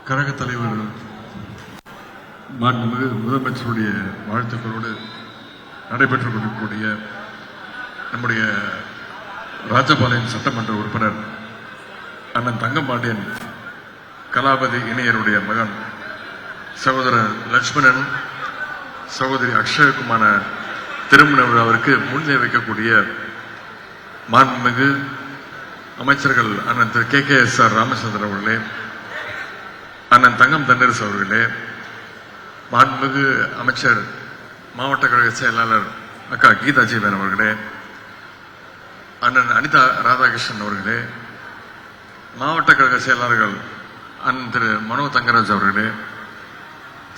கழக தலைவர் மாண்புமிகு முதலமைச்சருடைய வாழ்த்துக்களோடு நடைபெற்றுக் கொண்டிருக்கக்கூடிய நம்முடைய ராஜபாளையம் சட்டமன்ற உறுப்பினர் அண்ணன் தங்கம்பாண்டியன் கலாபதி இணையருடைய மகன் சகோதரர் லட்சுமணன் சகோதரி அக்ஷயகுமான திருமண விழாவிற்கு முன்னே வைக்கக்கூடிய மாண்புமிகு அமைச்சர்கள் அண்ணன் திரு KKSR ராமச்சந்திரன் அவர்களே, அண்ணன் தங்கம் தென்னரசு அவர்களே, மாண்புமிகு அமைச்சர் மாவட்ட கழக செயலாளர் அக்கா கீதா ஜீவன் அவர்களே, அண்ணன் அனிதா ராதாகிருஷ்ணன் அவர்களே, மாவட்ட கழக செயலாளர்கள் அண்ணன் திரு மனோ தங்கராஜ் அவர்களே,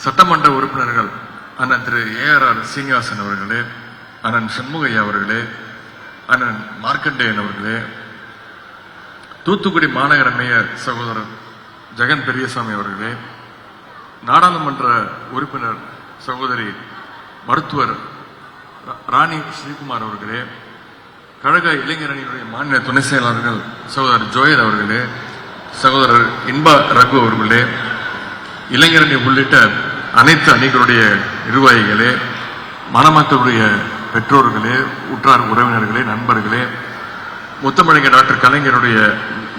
சட்டமன்ற உறுப்பினர்கள் அண்ணன் திரு ARR சீனிவாசன் அவர்களே, அண்ணன் சண்முகையா அவர்களே, அண்ணன் மார்க்கண்டேயன் அவர்களே, தூத்துக்குடி மாநகர மேயர் சகோதரர் ஜெகன் பெரியசாமி அவர்களே, நாடாளுமன்ற உறுப்பினர் சகோதரி மருத்துவர் ராணி ஸ்ரீகுமார் அவர்களே, கழக இளைஞரணியினுடைய மாநில துணை செயலாளர்கள் சகோதரர் ஜோயல் அவர்களே, சகோதரர் இன்பா ரகு அவர்களே, இளைஞரணி உள்ளிட்ட அனைத்து அணிகளுடைய நிர்வாகிகளே, மணமக்களுடைய பெற்றோர்களே, உற்றார் உறவினர்களே, நண்பர்களே, முத்தமிழர் டாக்டர் கலைஞருடைய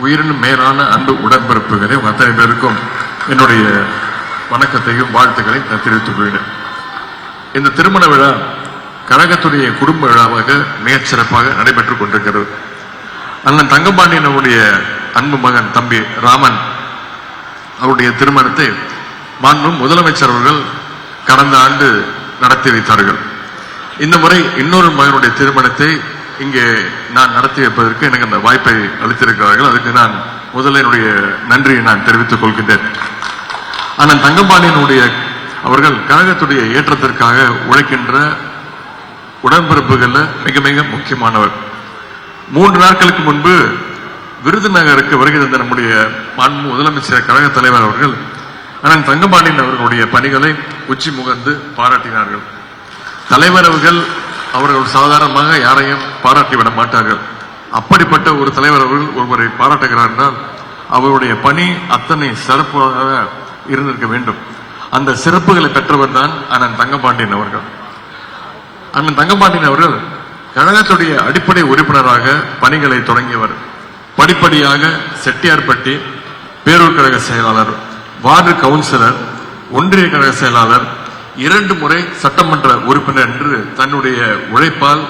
உயிரினும் மேலான அன்பு உடன்பிறப்புகளே, அத்தனை பேருக்கும் என்னுடைய வணக்கத்தையும் வாழ்த்துக்களை நான் தெரிவித்துக் கொள்கிறேன். இந்த திருமண விழா கழகத்துடைய குடும்ப விழாவாக மிகச் சிறப்பாக நடைபெற்றுக் கொண்டிருக்கிறது. அண்ணன் தங்கம்பாண்டியன் அவருடைய அன்பு மகன் தம்பி ராமன் அவருடைய திருமணத்தை மாண்பு முதலமைச்சர் அவர்கள் கடந்த ஆண்டு நடத்தி வைத்தார்கள். இந்த முறை இன்னொரு மகனுடைய திருமணத்தை இங்கே நான் நடத்தி வைப்பதற்கு எனக்கு அந்த வாய்ப்பை அளித்திருக்கிறார்கள். அதுக்கு நான் முதல்ல என்னுடைய நன்றியை நான் தெரிவித்துக் கொள்கின்றேன். அண்ணன் தங்கம்பாண்டியனுடைய அவர்கள் கழகத்துடைய ஏற்றத்திற்காக உழைக்கின்ற உடன்பிறப்புகள்ல மிக மிக முக்கியமானவர். 3 நாட்களுக்கு முன்பு விருதுநகருக்கு வருகை தந்த நம்முடைய மாண்பு முதலமைச்சர் கழக தலைவர் அவர்கள் அண்ணன் தங்கம்பாண்டியன் அவர்களுடைய பணிகளை உச்சி முகந்து பாராட்டினார்கள். தலைவர் அவர்கள் சாதாரணமாக யாரையும் பாராட்டிவிட மாட்டார்கள். அப்படிப்பட்ட ஒரு தலைவர் அவர்கள் ஒருவரை பாராட்டுகிறார் என்றால் அவருடைய பணி அத்தனை சிறப்பாக இருந்திருக்க வேண்டும். அந்த சிறப்புகளை பெற்றவர் தான் அண்ணன் தங்கம்பாண்டியன் அவர்கள். அண்ணன் தங்கம்பாண்டியன் அவர்கள் கழகத்துடைய அடிப்படை உறுப்பினராக பணிகளை தொடங்கியவர். படிப்படியாக செட்டியார்பட்டி பேரூர் கழக செயலாளர், வார்டு கவுன்சிலர், ஒன்றிய கழக செயலாளர், 2 முறை சட்டமன்ற உறுப்பினர் என்று தன்னுடைய உழைப்பால்